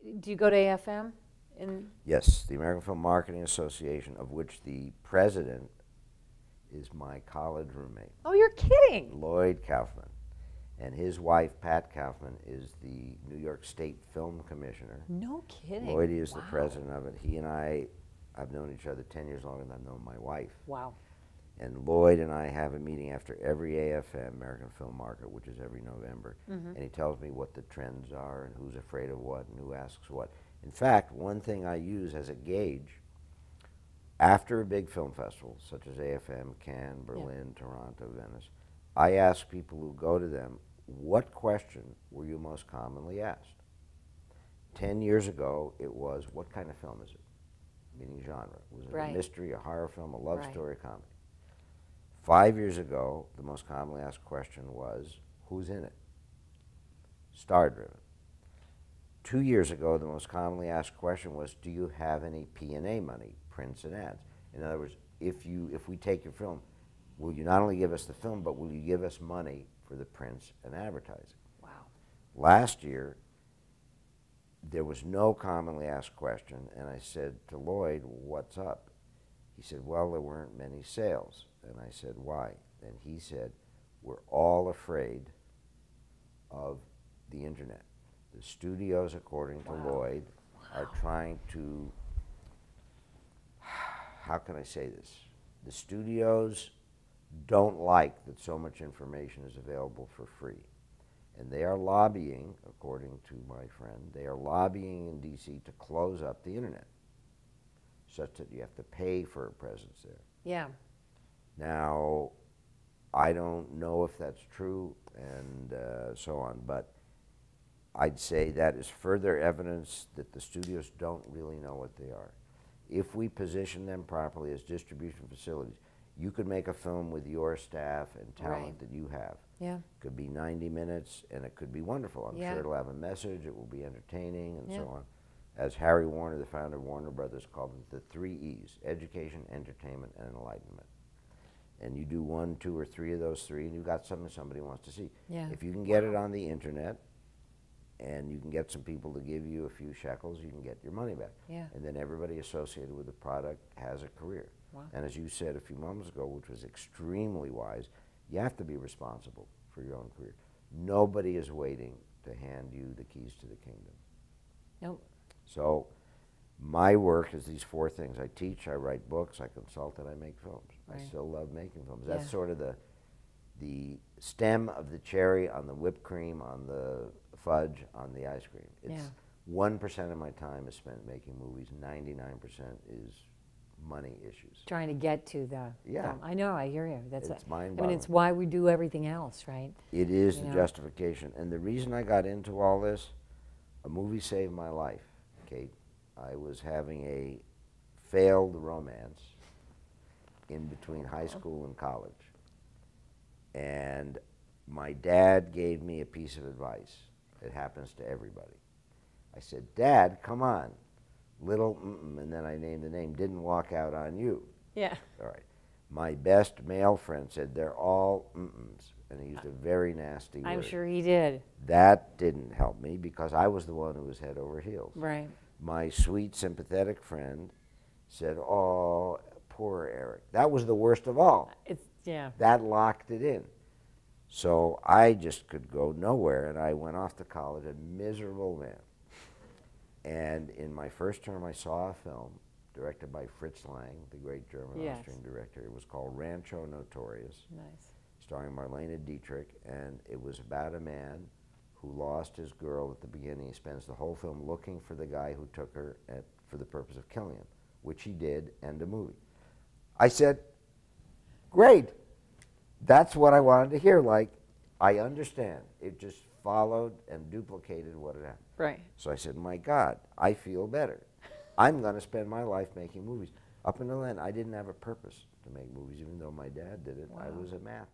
Do you go to AFM? Yes, the American Film Marketing Association, of which the president is my college roommate, Oh, you're kidding. Lloyd Kaufman. And his wife, Pat Kaufman, is the New York State Film Commissioner. No kidding. Lloyd is the Wow. president of it. He and I've known each other 10 years longer than I've known my wife. Wow. And Lloyd and I have a meeting after every AFM, American Film Market, which is every November. And he tells me what the trends are and who's afraid of what and who asks what. In fact, one thing I use as a gauge, after a big film festival, such as AFM, Cannes, Berlin, Toronto, Venice, I ask people who go to them, what question were you most commonly asked? 10 years ago, it was, what kind of film is it? Meaning genre. Was it a mystery, a horror film, a love story, a comedy? 5 years ago, the most commonly asked question was, who's in it? Star-driven. 2 years ago, the most commonly asked question was, do you have any P&A money, prints and ads? In other words, if we take your film, will you not only give us the film, but will you give us money for the prints and advertising? Wow. Last year, there was no commonly asked question, and I said to Lloyd, what's up? He said, well, there weren't many sales. And I said, why? And he said, we're all afraid of the internet. The studios, according to Lloyd, are trying to, how can I say this? The studios don't like that so much information is available for free. And they are lobbying, according to my friend, they are lobbying in DC to close up the internet, such that you have to pay for a presence there. Yeah. Now, I don't know if that's true and so on, but I'd say that is further evidence that the studios don't really know what they are. If we position them properly as distribution facilities, you could make a film with your staff and talent that you have. Yeah. It could be 90 minutes, and it could be wonderful. I'm sure it'll have a message, it will be entertaining, and so on. As Harry Warner, the founder of Warner Brothers, called it the 3 E's, education, entertainment, and enlightenment. And you do 1, 2, or 3 of those 3, and you've got something somebody wants to see. Yeah. If you can get it on the internet, and you can get some people to give you a few shekels, you can get your money back. Yeah. And then everybody associated with the product has a career. Wow. And as you said a few moments ago, which was extremely wise, you have to be responsible for your own career. Nobody is waiting to hand you the keys to the kingdom. Nope. So my work is these 4 things. I teach, I write books, I consult, and I make films. I still love making films. That's sort of the stem of the cherry on the whipped cream, on the fudge, on the ice cream. It's 1% of my time is spent making movies. 99% is money issues. Trying to get to the film. I know, I hear you. That's it's mind-boggling. I mean, it's why we do everything else, right? It is the justification. And the reason I got into all this, a movie saved my life, Kate. I was having a failed romance in between high school and college. And my dad gave me a piece of advice. It happens to everybody. I said, Dad, come on. Little and then I named the name, didn't walk out on you. Yeah. All right. My best male friend said, they're all and he used a very nasty word. I'm sure he did. That didn't help me because I was the one who was head over heels. Right. My sweet, sympathetic friend said, oh, poor Eric. That was the worst of all. That locked it in. So I just could go nowhere, and I went off to college, a miserable man. And in my first term, I saw a film directed by Fritz Lang, the great German-Austrian director. It was called Rancho Notorious, starring Marlene Dietrich, and it was about a man who lost his girl at the beginning. He spends the whole film looking for the guy who took her for the purpose of killing him, which he did, and a movie. I said, great. That's what I wanted to hear. Like, I understand. It just followed and duplicated what had happened. Right. So I said, my God, I feel better. I'm going to spend my life making movies. Up until then, I didn't have a purpose to make movies, even though my dad did it. I was a math